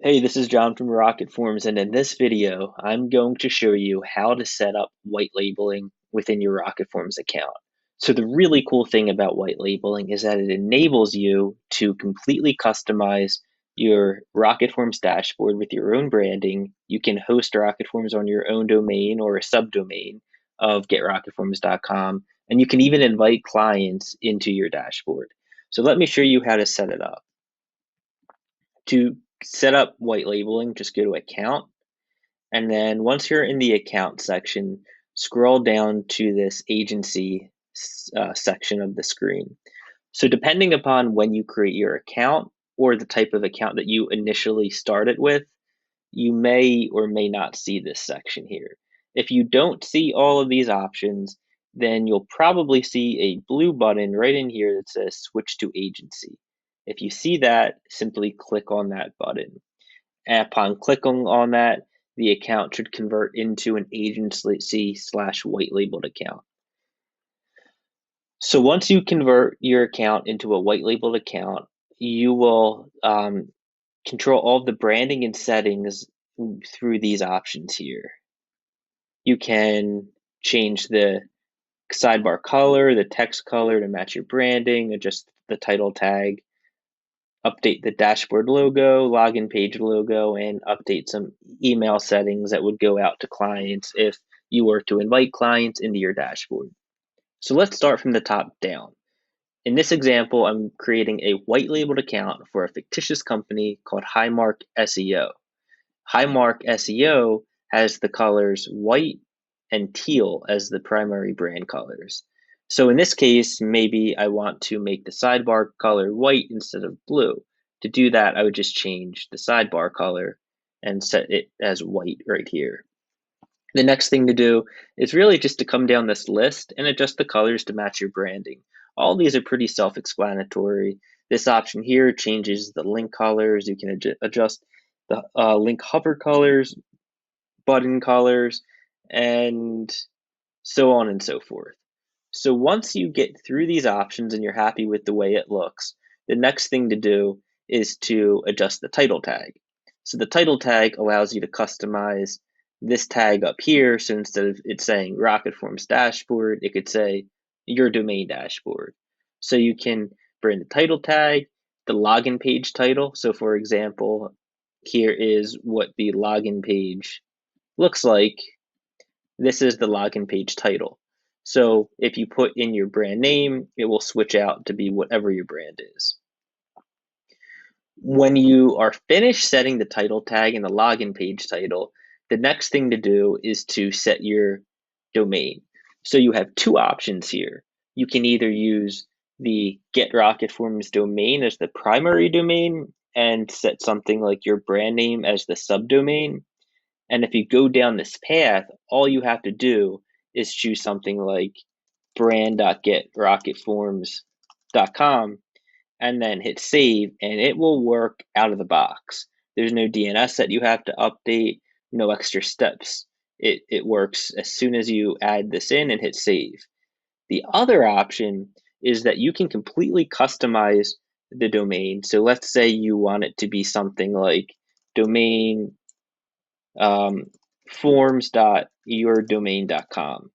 Hey, this is John from RocketForms, and in this video, I'm going to show you how to set up white labeling within your RocketForms account. So the really cool thing about white labeling is that it enables you to completely customize your RocketForms dashboard with your own branding. You can host RocketForms on your own domain or a subdomain of GetRocketForms.com, and you can even invite clients into your dashboard. So let me show you how to set it up. To set up white labeling, just go to account. And then once you're in the account section, scroll down to this agency section of the screen. So depending upon when you create your account or the type of account that you initially started with, you may or may not see this section here. If you don't see all of these options, then you'll probably see a blue button right in here that says switch to agency. If you see that, simply click on that button. And upon clicking on that, the account should convert into an agency/white labeled account. So once you convert your account into a white labeled account, you will control all of the branding and settings through these options here. You can change the sidebar color, the text color to match your branding, adjust the title tag, update the dashboard logo, login page logo, and update some email settings that would go out to clients if you were to invite clients into your dashboard. So let's start from the top down. In this example, I'm creating a white labeled account for a fictitious company called Highmark SEO. Highmark SEO has the colors white and teal as the primary brand colors. So in this case, maybe I want to make the sidebar color white instead of blue. To do that, I would just change the sidebar color and set it as white right here. The next thing to do is really just to come down this list and adjust the colors to match your branding. All these are pretty self-explanatory. This option here changes the link colors. You can adjust the link hover colors, button colors, and so on and so forth. So once you get through these options and you're happy with the way it looks, the next thing to do is to adjust the title tag. So the title tag allows you to customize this tag up here. So instead of it saying RocketForms dashboard, it could say your domain dashboard. So you can bring the title tag, the login page title. So for example, here is what the login page looks like. This is the login page title. So if you put in your brand name, it will switch out to be whatever your brand is. When you are finished setting the title tag and the login page title, the next thing to do is to set your domain. So you have two options here. You can either use the Get RocketForms domain as the primary domain and set something like your brand name as the subdomain. And if you go down this path, all you have to do is choose something like brand.getrocketforms.com and then hit save, and it will work out of the box. There's no DNS that you have to update, no extra steps. It works as soon as you add this in and hit save. The other option is that you can completely customize the domain. So let's say you want it to be something like domain forms.yourdomain.com.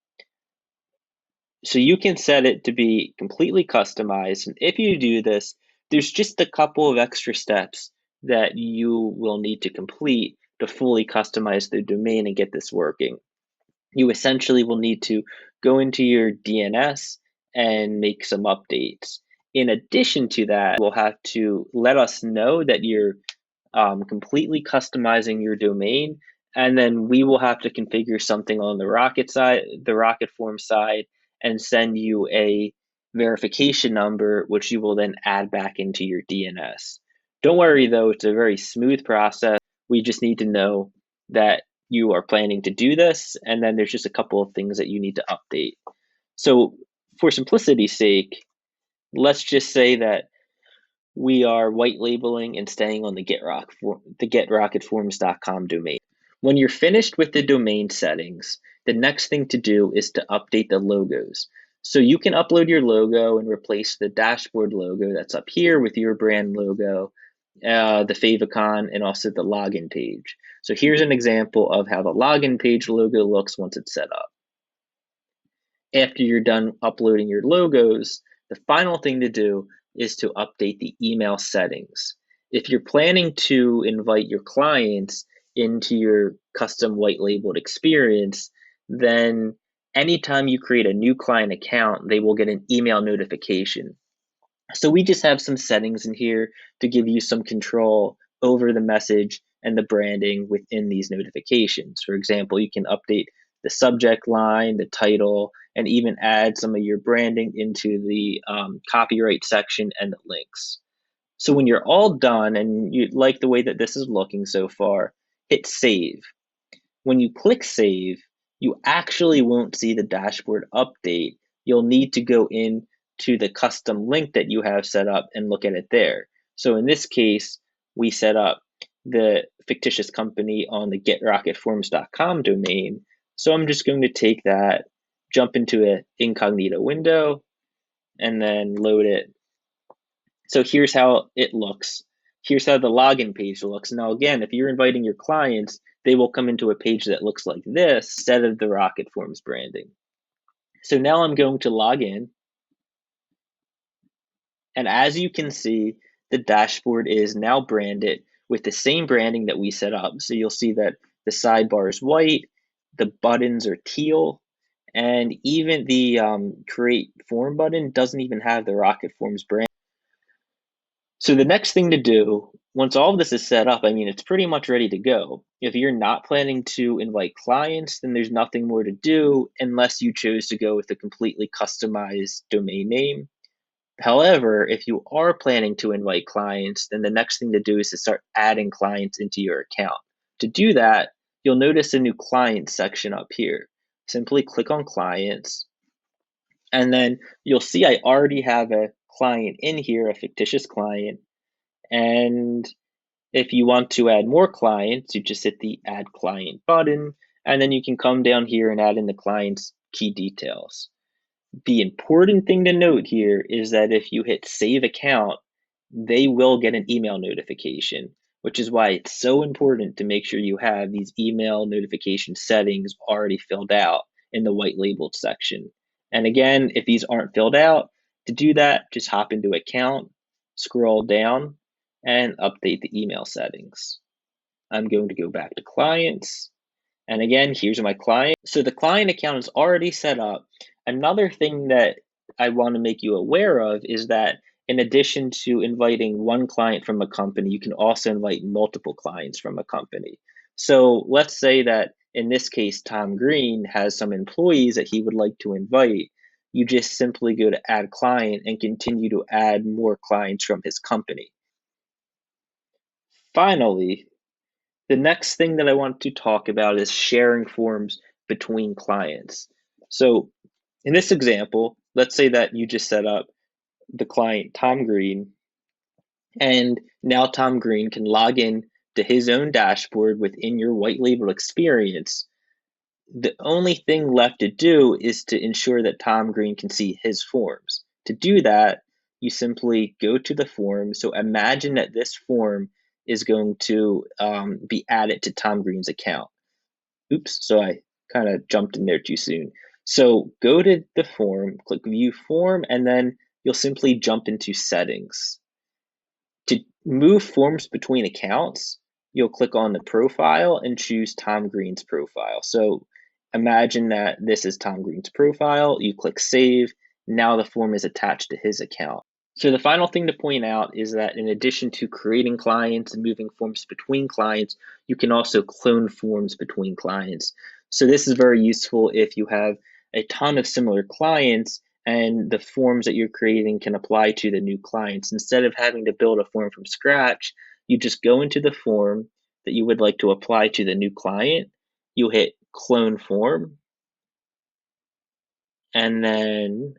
So you can set it to be completely customized. And if you do this, there's just a couple of extra steps that you will need to complete to fully customize the domain and get this working. You essentially will need to go into your DNS and make some updates. In addition to that, we'll have to let us know that you're completely customizing your domain, and then we will have to configure something on the RocketForms side, and send you a verification number, which you will then add back into your DNS. Don't worry though, it's a very smooth process. We just need to know that you are planning to do this, and then there's just a couple of things that you need to update. So for simplicity's sake, let's just say that we are white labeling and staying on the GetRocketForms.com domain. When you're finished with the domain settings, the next thing to do is to update the logos. So you can upload your logo and replace the dashboard logo that's up here with your brand logo. the favicon, and also the login page. So here's an example of how the login page logo looks once it's set up. After you're done uploading your logos, the final thing to do is to update the email settings. If you're planning to invite your clients into your custom white labeled experience, then anytime you create a new client account, they will get an email notification. So we just have some settings in here to give you some control over the message and the branding within these notifications. For example, you can update the subject line, the title, and even add some of your branding into the copyright section and the links. So when you're all done and you like the way that this is looking so far, hit save. When you click save, you actually won't see the dashboard update. You'll need to go in to the custom link that you have set up and look at it there. So in this case, we set up the fictitious company on the getrocketforms.com domain. So I'm just going to take that, jump into an incognito window, and then load it. So here's how it looks. Here's how the login page looks. Now, again, if you're inviting your clients, they will come into a page that looks like this instead of the RocketForms branding. So now I'm going to log in. And as you can see, the dashboard is now branded with the same branding that we set up. So you'll see that the sidebar is white, the buttons are teal, and even the create form button doesn't even have the RocketForms brand. So the next thing to do, once all of this is set up, I mean, it's pretty much ready to go. If you're not planning to invite clients, then there's nothing more to do unless you chose to go with a completely customized domain name. However, if you are planning to invite clients, then the next thing to do is to start adding clients into your account. To do that, you'll notice a new client section up here. Simply click on clients, and then you'll see I already have a client in here, a fictitious client. And if you want to add more clients, you just hit the add client button, and then you can come down here and add in the client's key details. The important thing to note here is that if you hit save account, they will get an email notification, which is why it's so important to make sure you have these email notification settings already filled out in the white labeled section. And again, if these aren't filled out, to do that, just hop into account, scroll down, and update the email settings. I'm going to go back to clients. And again, here's my client. So the client account is already set up. Another thing that I want to make you aware of is that in addition to inviting one client from a company, you can also invite multiple clients from a company. So let's say that in this case, Tom Green has some employees that he would like to invite. You just simply go to add client and continue to add more clients from his company. Finally, the next thing that I want to talk about is sharing forms between clients. So in this example, let's say that you just set up the client Tom Green, and now Tom Green can log in to his own dashboard within your white label experience. The only thing left to do is to ensure that Tom Green can see his forms. To do that, you simply go to the form. So imagine that this form is going to be added to Tom Green's account. Oops, so I kind of jumped in there too soon. So go to the form, click view form, and then you'll simply jump into settings. To move forms between accounts, you'll click on the profile and choose Tom Green's profile. So imagine that this is Tom Green's profile, you click save, now the form is attached to his account. So the final thing to point out is that in addition to creating clients and moving forms between clients, you can also clone forms between clients. So this is very useful if you have a ton of similar clients and the forms that you're creating can apply to the new clients. Instead of having to build a form from scratch, you just go into the form that you would like to apply to the new client. You hit clone form, and then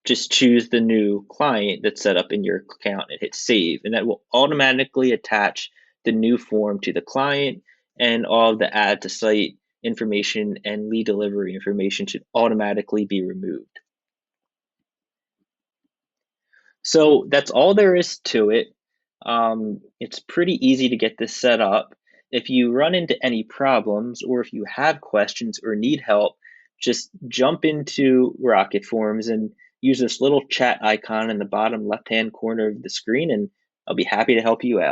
just choose the new client that's set up in your account and hit save, and that will automatically attach the new form to the client, and all of the add to site information and lead delivery information should automatically be removed. So that's all there is to it. It's pretty easy to get this set up. If you run into any problems or if you have questions or need help, just jump into RocketForms and use this little chat icon in the bottom left-hand corner of the screen, and I'll be happy to help you out.